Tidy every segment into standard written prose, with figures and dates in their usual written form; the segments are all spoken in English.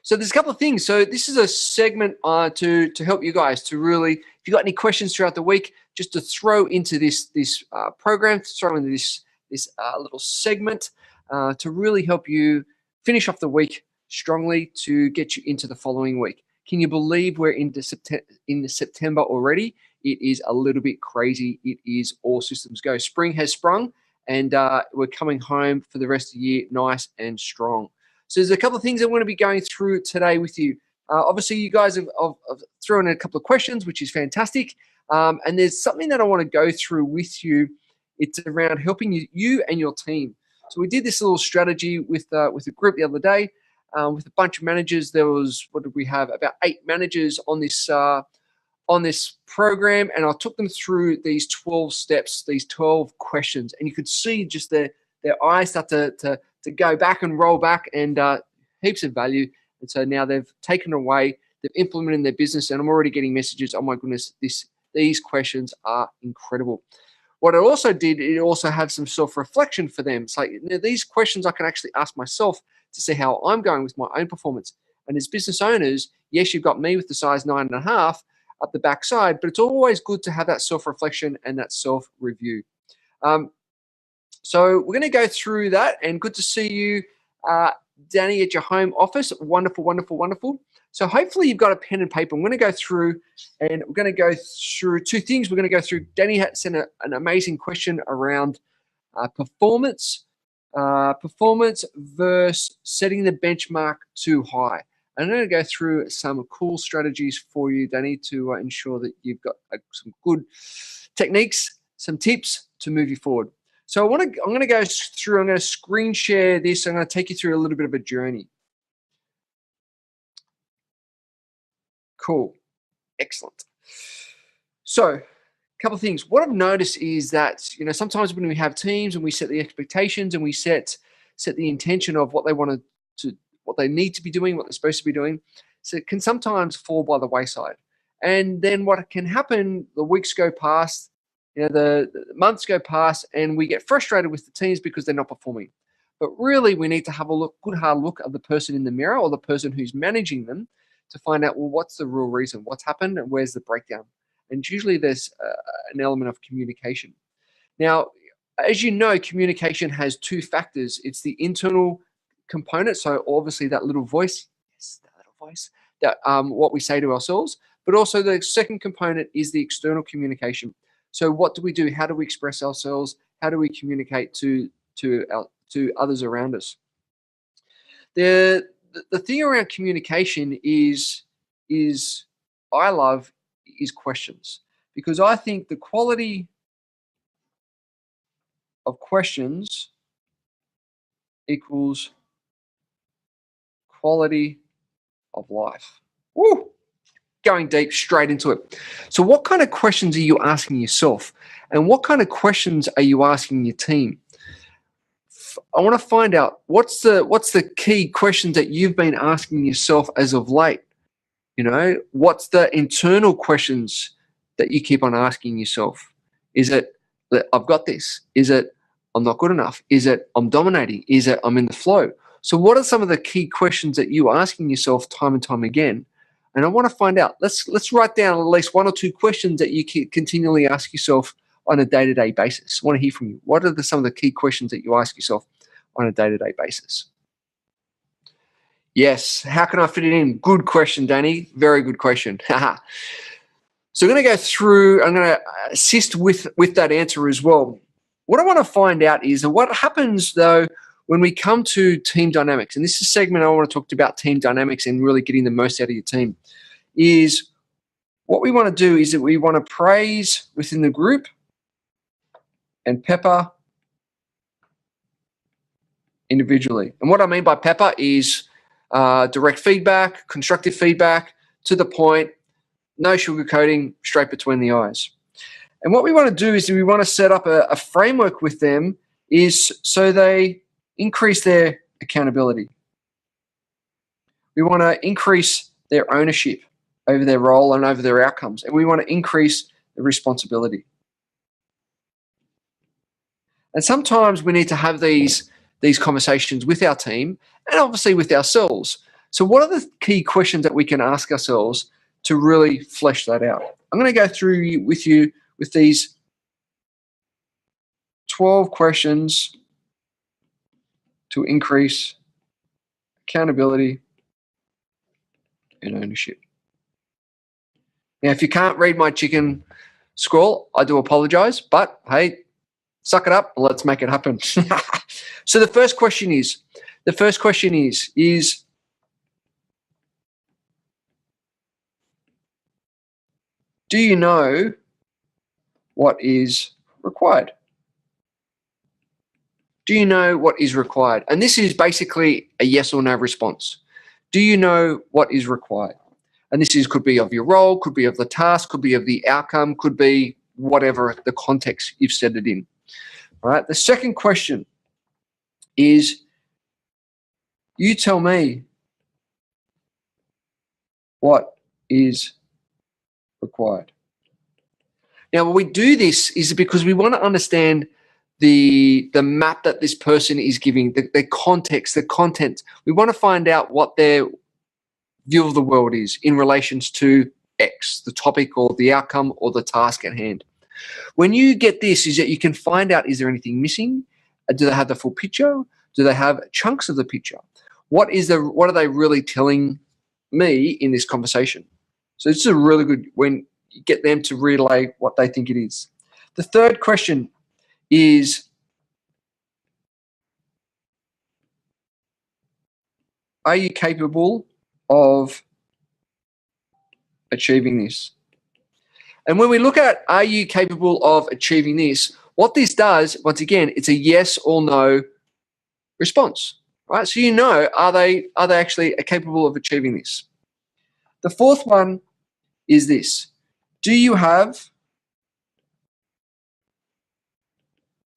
So there's a couple of things. So this is a segment to help you guys to really, if you got any questions throughout the week, just to throw into this program, to throw into this little segment to really help you finish off the week strongly to get you into the following week. Can you believe we're into September already? It is a little bit crazy. It is all systems go. Spring has sprung, and we're coming home for the rest of the year nice and strong. So there's a couple of things I want to be going through today with you. Obviously, you guys have thrown in a couple of questions, which is fantastic. And there's something that I want to go through with you. It's around helping you and your team. So we did this little strategy with a group the other day with a bunch of managers. There was, what did we have? About 8 managers on this program, and I took them through these 12 steps, these 12 questions, and you could see just their eyes start to go back and roll back, and heaps of value. And so now they've taken away, they've implemented in their business, and I'm already getting messages, oh my goodness, these questions are incredible. What I also did, it also had some self-reflection for them. So these questions I can actually ask myself to see how I'm going with my own performance. And as business owners, yes, you've got me with the size 9.5 up the backside, but it's always good to have that self-reflection and that self-review. So we're going to go through that, and good to see you, Danny, at your home office. Wonderful, wonderful, wonderful. So hopefully you've got a pen and paper. I'm going to go through, and we're going to go through 2 things. We're going to go through, Danny had sent an amazing question around performance versus setting the benchmark too high. And I'm going to go through some cool strategies for you, Danny, to ensure that you've got some good techniques, some tips to move you forward. So I'm going to go through, I'm going to screen share this. I'm going to take you through a little bit of a journey. Cool. Excellent. So a couple of things. What I've noticed is that, sometimes when we have teams and we set the expectations and we set the intention of what they want to what they need to be doing, what they're supposed to be doing, so it can sometimes fall by the wayside. And then what can happen, the weeks go past, the months go past, and we get frustrated with the teams because they're not performing. But really, we need to have a good hard look at the person in the mirror, or the person who's managing them, to find out, well, what's the real reason? What's happened, and where's the breakdown? And usually there's an element of communication. Now, as you know, communication has 2 factors. It's the internal component, so obviously that little voice, that what we say to ourselves, but also the second component is the external communication. So what do we do? How do we express ourselves? How do we communicate to others around us? The thing around communication is questions, because I think the quality of questions equals quality of life. Woo! Going deep, straight into it. So what kind of questions are you asking yourself? And what kind of questions are you asking your team? I want to find out what's the key questions that you've been asking yourself as of late. What's the internal questions that you keep on asking yourself? Is it that I've got this? Is it I'm not good enough? Is it I'm dominating? Is it I'm in the flow? So what are some of the key questions that you're asking yourself time and time again? And I want to find out. Let's write down at least 1 or 2 questions that you continually ask yourself on a day-to-day basis. I want to hear from you. What are some of the key questions that you ask yourself on a day-to-day basis? Yes. How can I fit it in? Good question, Danny. Very good question. So I'm going to go through. I'm going to assist with that answer as well. What I want to find out is what happens, though, when we come to team dynamics. And this is a segment I want to talk about team dynamics and really getting the most out of your team. Is what we want to do is that we want to praise within the group and pepper individually. And what I mean by pepper is direct feedback, constructive feedback, to the point, no sugarcoating, straight between the eyes. And what we want to do is we want to set up a framework with them is so they increase their accountability. We want to increase their ownership over their role and over their outcomes. And we want to increase the responsibility. And sometimes we need to have these conversations with our team and obviously with ourselves So what are the key questions that we can ask ourselves to really flesh that out? I'm going to go through with you with these 12 questions to increase accountability and ownership. Now, if you can't read my chicken scroll, I do apologize, but hey, suck it up and let's make it happen. So the first question is, do you know what is required? Do you know what is required? And this is basically a yes or no response. Do you know what is required? And this could be of your role, could be of the task, could be of the outcome, could be whatever the context you've set it in. All right. The second question is, you tell me what is required. Now, when we do this is because we want to understand the map that this person is giving, the context, the content. We want to find out what their view of the world is in relations to X, the topic or the outcome or the task at hand. When you get this, is that you can find out, is there anything missing? Do they have the full picture? Do they have chunks of the picture? What are they really telling me in this conversation? So this is a really good when you get them to relay what they think it is. The third question is, are you capable of achieving this? And when we look at, are you capable of achieving this? What this does, once again, it's a yes or no response, right? So are they actually capable of achieving this? The fourth one is this: do you have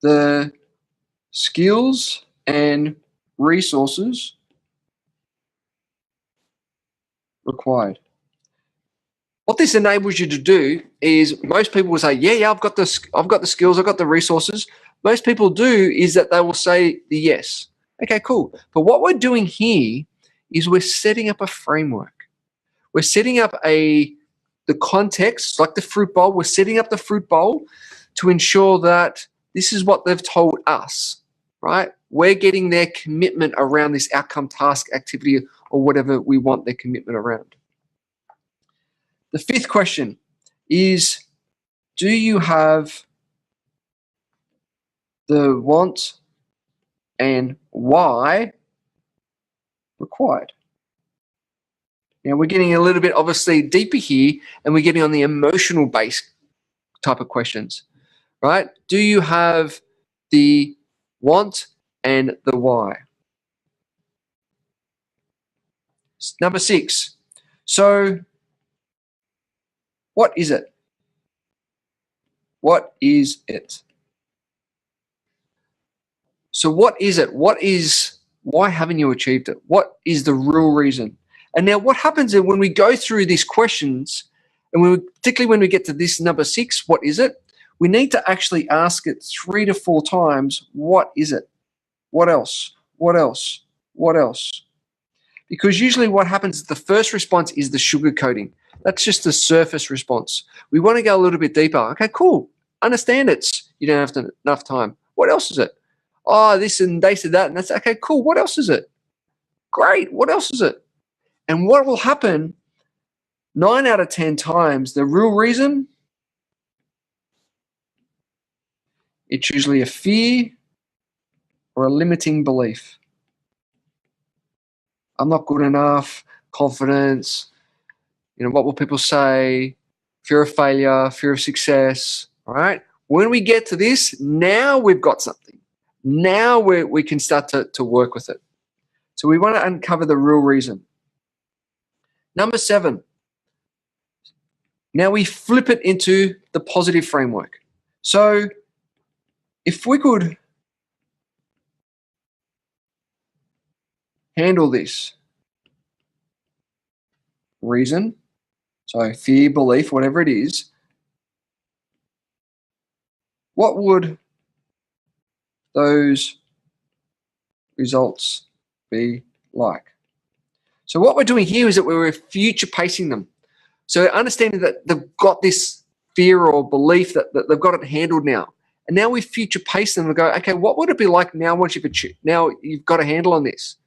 the skills and resources required? What this enables you to do is, most people will say, yeah, I've got the skills, I've got the resources. Most people do is that they will say the yes. Okay, cool. But what we're doing here is we're setting up a framework. We're setting up the context, like the fruit bowl. We're setting up the fruit bowl to ensure that this is what they've told us, right? We're getting their commitment around this outcome, task, activity, or whatever we want their commitment around. The fifth question is, do you have the want and why required? Now, we're getting a little bit obviously deeper here, and we're getting on the emotional based type of questions, right? Do you have the want and the why? Number 6. So, what is it? What is it? So what is it? Why haven't you achieved it? What is the real reason? And now what happens is when we go through these questions, and particularly when we get to this number 6, what is it? We need to actually ask it 3 to 4 times, what is it? What else? What else? What else? Because usually what happens is the first response is the sugarcoating. That's just the surface response. We want to go a little bit deeper. Okay, cool. Understand you don't have enough time. What else is it? Oh, this and they said that, and that's okay, cool. What else is it? Great. What else is it? And what will happen 9 out of 10 times, the real reason, it's usually a fear or a limiting belief. I'm not good enough, confidence, what will people say, fear of failure, fear of success, all right? When we get to this, now we've got something. Now we can start to work with it. So we want to uncover the real reason. Number 7, now we flip it into the positive framework. So if we could handle this reason, so fear, belief, whatever it is, what would those results be like? So what we're doing here is that we're future pacing them. So understanding that they've got this fear or belief that they've got it handled now. And now we future pace them and go, okay, what would it be like now once now you've got a handle on this?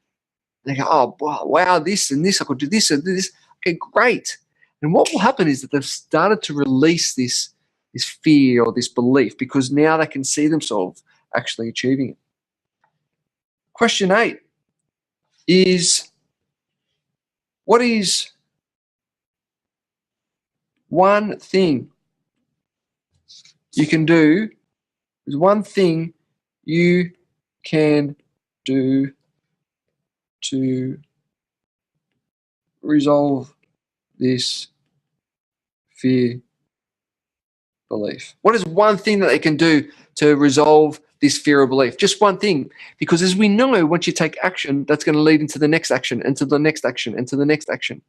And they go, oh, wow, this and this, I could do this and this. Okay, great. And what will happen is that they've started to release this fear or this belief because now they can see themselves actually achieving it. Question 8 is, what is one thing you can do? Is one thing you can do to resolve this fear belief? What is one thing that they can do to resolve this fear or belief? Just one thing. Because as we know, once you take action, that's going to lead into the next action, and to the next action, and to the next action.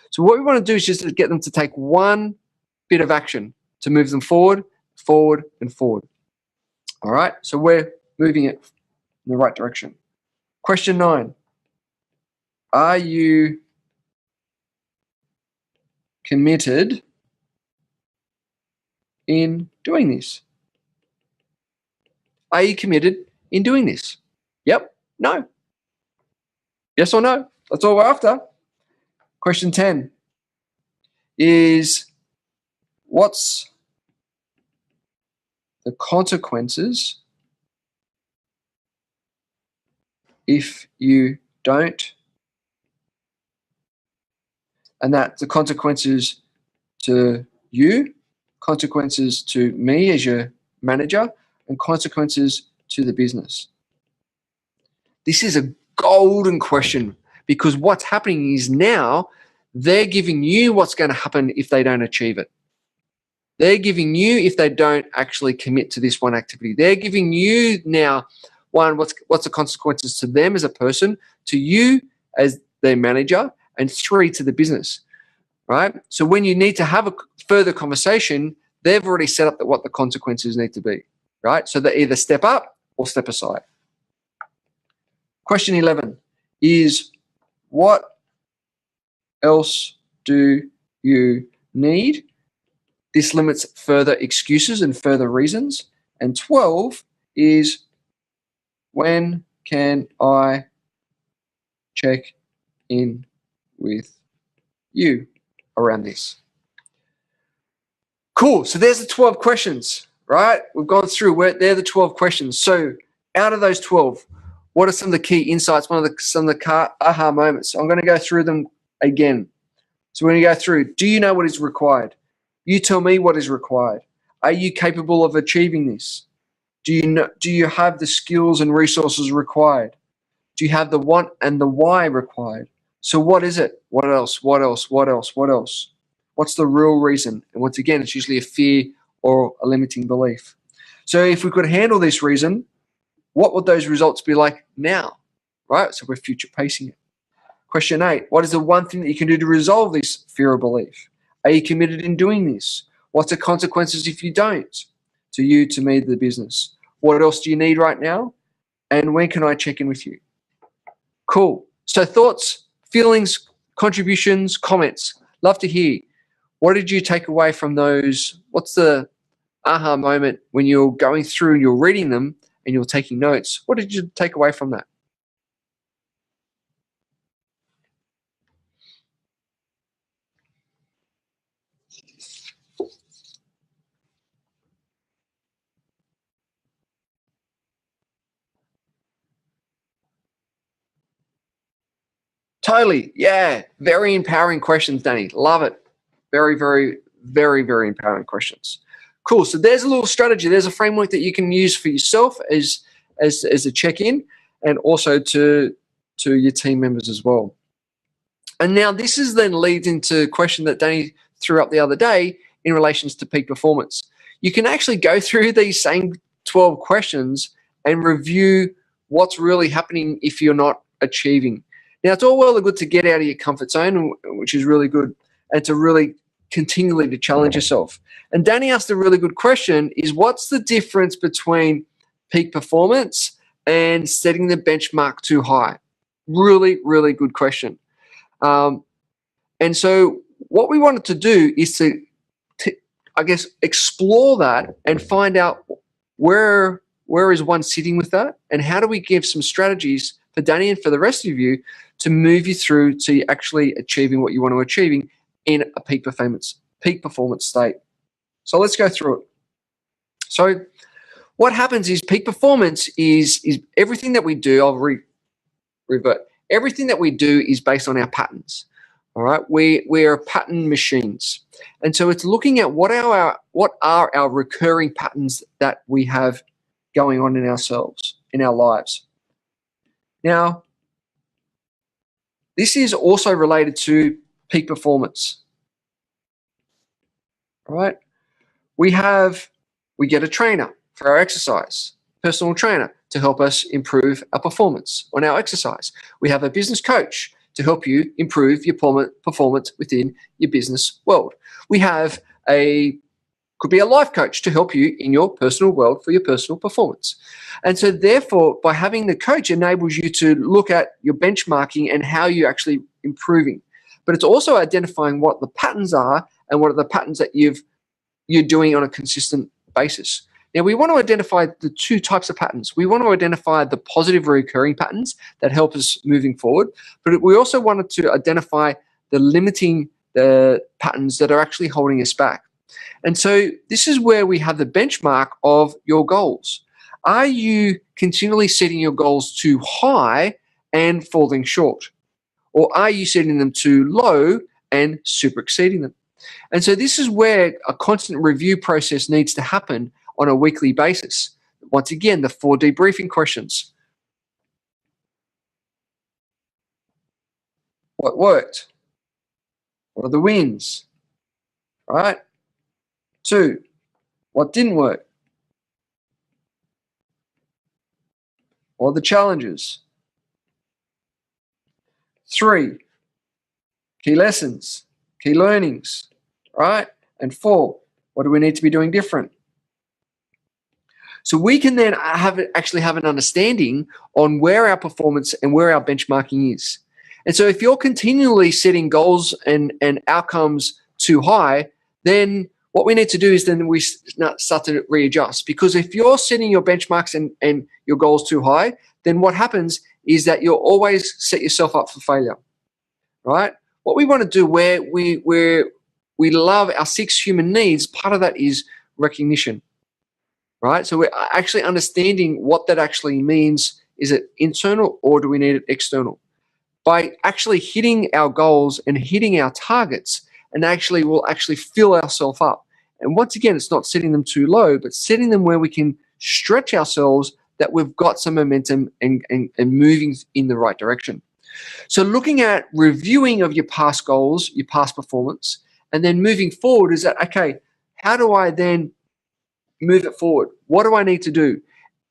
So what we want to do is just to get them to take one bit of action to move them forward, forward, and forward. All right, so we're moving it in the right direction. Question 9. Are you committed in doing this? Are you committed in doing this? Yep, no. Yes or no? That's all we're after. Question 10 is, what's the consequences if you don't? And that the consequences to you, consequences to me as your manager, and consequences to the business. This is a golden question because what's happening is now they're giving you what's going to happen if they don't achieve it. They're giving you if they don't actually commit to this one activity. They're giving you now, one, what's the consequences to them as a person, to you as their manager, and 3, to the business, right? So when you need to have a further conversation, they've already set up what the consequences need to be, right? So they either step up or step aside. Question 11 is, what else do you need? This limits further excuses and further reasons. And 12 is, when can I check in with you around this? Cool. So there's the 12 questions, right? We've gone through they're the 12 questions. So out of those 12, what are some of the key insights, some of the aha moments? I'm going to go through them again. So we're going to go through, do you know what is required? You tell me what is required. Are you capable of achieving this? Do you have the skills and resources required? Do you have the want and the why required? So what is it? What else? What else? What else? What else? What's the real reason? And once again, it's usually a fear or a limiting belief. So if we could handle this reason, what would those results be like now? Right? So we're future pacing it. Question 8, what is the one thing that you can do to resolve this fear or belief? Are you committed in doing this? What's the consequences if you don't? To you, to me, to the business. What else do you need right now? And when can I check in with you? Cool. So thoughts, feelings, contributions, comments. Love to hear. What did you take away from those? What's the aha moment when you're going through and you're reading them and you're taking notes? What did you take away from that? Totally. Yeah. Very empowering questions, Danny. Love it. Very, very, very, very empowering questions. Cool. So there's a little strategy. There's a framework that you can use for yourself as a check-in, and also to your team members as well. And now this is then leads into a question that Danny threw up the other day in relations to peak performance. You can actually go through these same 12 questions and review what's really happening if you're not achieving. Now, it's all well and good to get out of your comfort zone, which is really good, and to really continually to challenge yourself. And Danny asked a really good question, is what's the difference between peak performance and setting the benchmark too high? Really, really good question. And so what we wanted to do is to I guess, explore that and find out where is one sitting with that, and how do we give some strategies for Danny and for the rest of you to move you through to actually achieving what you want to achieving in a peak performance state. So let's go through it. So what happens is peak performance is everything that we do. I'll revert. Everything that we do is based on our patterns. All right, we are pattern machines, and so it's looking at what are our recurring patterns that we have going on in ourselves, in our lives. Now, this is also related to peak performance. All right, we get a trainer for our exercise, personal trainer to help us improve our performance on our exercise. We have a business coach to help you improve your performance within your business world. We have could be a life coach to help you in your personal world for your personal performance. And so therefore, by having the coach enables you to look at your benchmarking and how you're actually improving. But it's also identifying what the patterns are and what are the patterns that you're doing on a consistent basis. Now, we want to identify the two types of patterns. We want to identify the positive recurring patterns that help us moving forward, but we also wanted to identify the limiting patterns that are actually holding us back. And so this is where we have the benchmark of your goals. Are you continually setting your goals too high and falling short? Or are you setting them too low and super exceeding them? And so this is where a constant review process needs to happen on a weekly basis. Once again, the 4 debriefing questions. What worked? What are the wins? Right? 2, what didn't work? What are the challenges? 3, key lessons, key learnings, right? And 4, what do we need to be doing different? So we can then actually have an understanding on where our performance and where our benchmarking is. And so if you're continually setting goals and outcomes too high, then what we need to do is then we start to readjust. Because if you're setting your benchmarks and your goals too high, then what happens is that you'll always set yourself up for failure, right? What we want to do where we love our 6 human needs, part of that is recognition. Right? So we're actually understanding what that actually means. Is it internal or do we need it external? By actually hitting our goals and hitting our targets, and we'll actually fill ourselves up. And once again, it's not setting them too low, but setting them where we can stretch ourselves, that we've got some momentum and moving in the right direction. So looking at reviewing of your past goals, your past performance, and then moving forward is that, okay, how do I then move it forward? What do I need to do?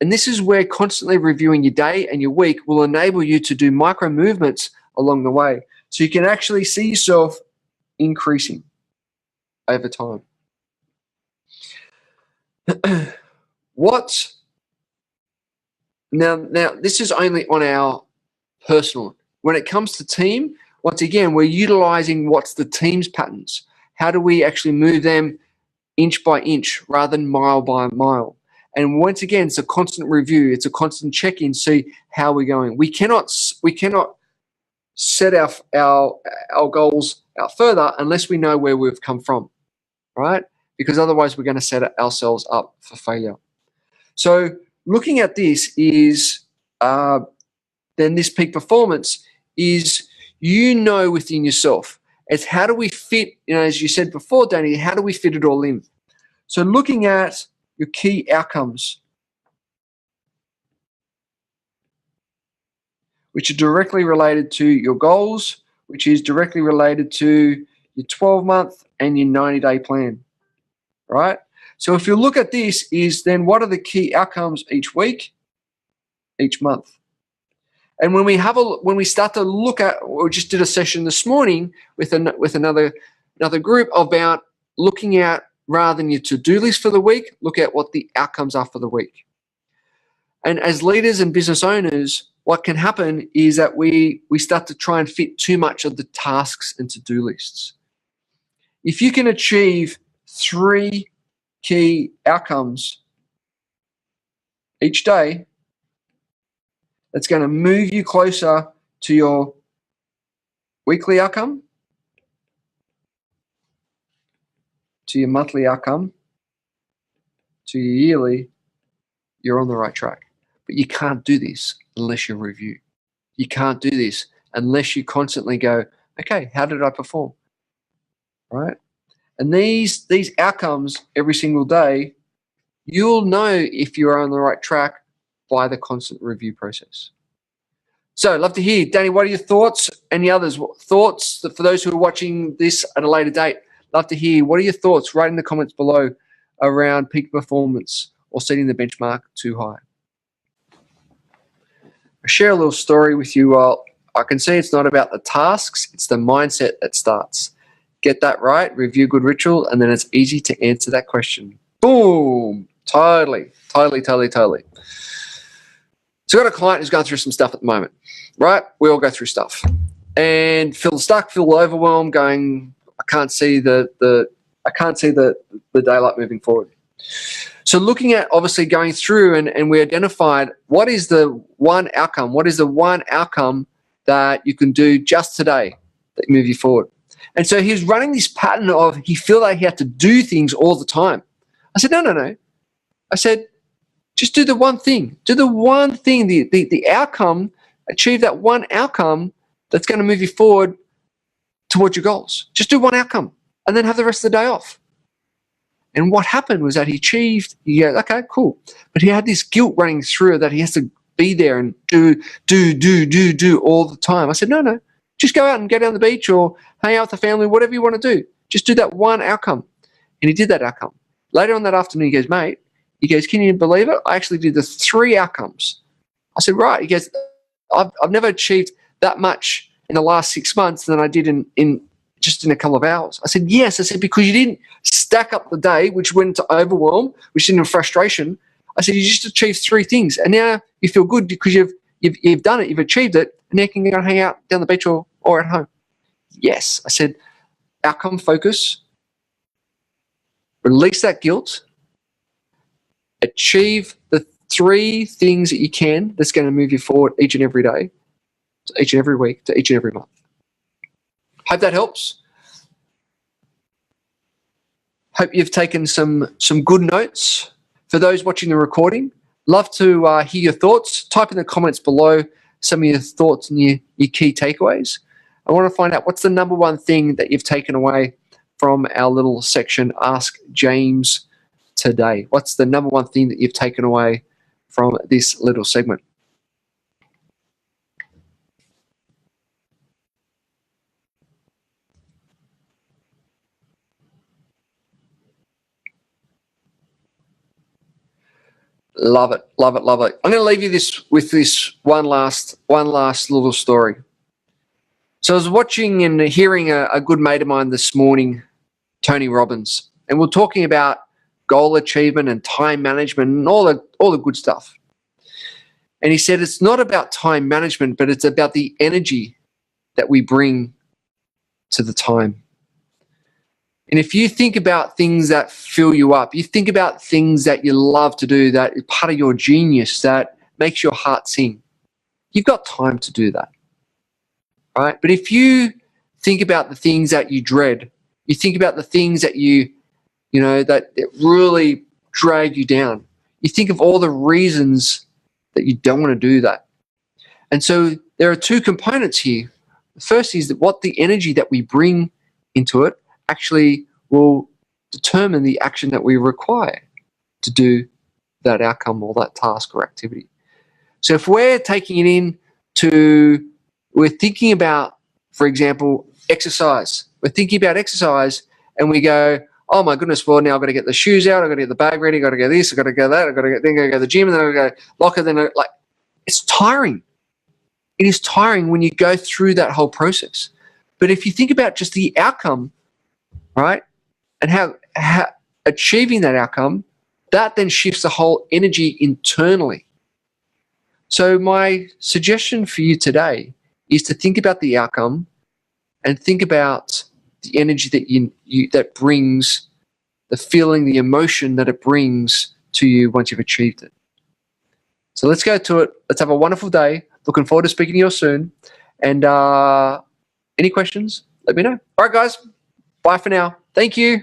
And this is where constantly reviewing your day and your week will enable you to do micro movements along the way. So you can actually see yourself increasing over time. Now this is only on our personal. When it comes to team, once again, we're utilizing what's the team's patterns. How do we actually move them inch by inch rather than mile by mile? And once again, it's a constant review. It's a constant check-in, see how we're going. We cannot set our goals out further unless we know where we've come from, right? Because otherwise we're going to set ourselves up for failure. So looking at this is then this peak performance is, within yourself. It's how do we fit, as you said before, Danny, how do we fit it all in? So looking at your key outcomes, which are directly related to your goals, which is directly related to your 12-month and your 90-day plan, right? So if you look at this, is then what are the key outcomes each week, each month? And when we start to look at, we just did a session this morning with another group about looking at, rather than your to-do list for the week, look at what the outcomes are for the week. And as leaders and business owners, what can happen is that we start to try and fit too much of the tasks and to-do lists. If you can achieve 3 key outcomes each day, that's going to move you closer to your weekly outcome, to your monthly outcome, to your yearly, you're on the right track. But you can't do this unless you review. You can't do this unless you constantly go, okay, how did I perform? Right? And these outcomes every single day, you'll know if you're on the right track by the constant review process. So I'd love to hear, Danny, what are your thoughts? Any others? Thoughts for those who are watching this at a later date? Love to hear, what are your thoughts? Write in the comments below around peak performance or setting the benchmark too high. I'll share a little story with you. I can see it's not about the tasks, it's the mindset that starts. Get that right, review good ritual, and then it's easy to answer that question. Boom! Totally. So I've got a client who's going through some stuff at the moment, right? We all go through stuff and feel stuck, feel overwhelmed, going, I can't see the daylight moving forward. So looking at obviously going through and we identified what is the one outcome? What is the one outcome that you can do just today that move you forward? And so he was running this pattern of he felt like he had to do things all the time. I said, no. I said, just do the one thing. Do the one thing, the outcome, achieve that one outcome that's going to move you forward towards your goals. Just do one outcome and then have the rest of the day off. And what happened was that he goes, okay, cool. But he had this guilt running through that he has to be there and do all the time. I said, no. Just go out and go down the beach or hang out with the family, whatever you want to do. Just do that one outcome. And he did that outcome. Later on that afternoon, he goes, mate, can you believe it? I actually did the 3 outcomes. I said, right. He goes, I've never achieved that much in the last 6 months than I did in a couple of hours. I said, yes. I said, because you didn't stack up the day, which went into overwhelm, which went into frustration. I said, you just achieved 3 things. And now you feel good because you've done it, you've achieved it, and now you can go and hang out down the beach or at home. Yes. I said, outcome focus, release that guilt, achieve the 3 things that you can that's going to move you forward each and every day, to each and every week, to each and every month. Hope that helps. Hope you've taken some good notes. For those watching the recording, love to hear your thoughts. Type in the comments below some of your thoughts and your key takeaways. I want to find out what's the number one thing that you've taken away from our little section, Ask James today. What's the number one thing that you've taken away from this little segment? Love it. I'm going to leave you with this one last little story. So I was watching and hearing a good mate of mine this morning, Tony Robbins, and we're talking about goal achievement and time management and all the good stuff. And he said it's not about time management, but it's about the energy that we bring to the time. And if you think about things that fill you up, you think about things that you love to do, that is part of your genius, that makes your heart sing, you've got time to do that, right? But if you think about the things that you dread, you think about the things that that really drag you down, you think of all the reasons that you don't want to do that. And so there are 2 components here. The first is that what the energy that we bring into it actually will determine the action that we require to do that outcome or that task or activity. So if we're taking it we're thinking about, for example, exercise. We're thinking about exercise and we go, oh my goodness, well now I've got to get the shoes out, I've got to get the bag ready, I've got to go this, I've got to go that, I've got to go to the gym, and then I've got to go locker, it's tiring. It is tiring when you go through that whole process. But if you think about just the outcome, right, and how achieving that outcome, that then shifts the whole energy internally. So my suggestion for you today is to think about the outcome and think about the energy that that brings, the feeling, the emotion that it brings to you once you've achieved it. So let's go to it. Let's have a wonderful day. Looking forward to speaking to you soon. And any questions, let me know. All right, guys. Bye for now. Thank you.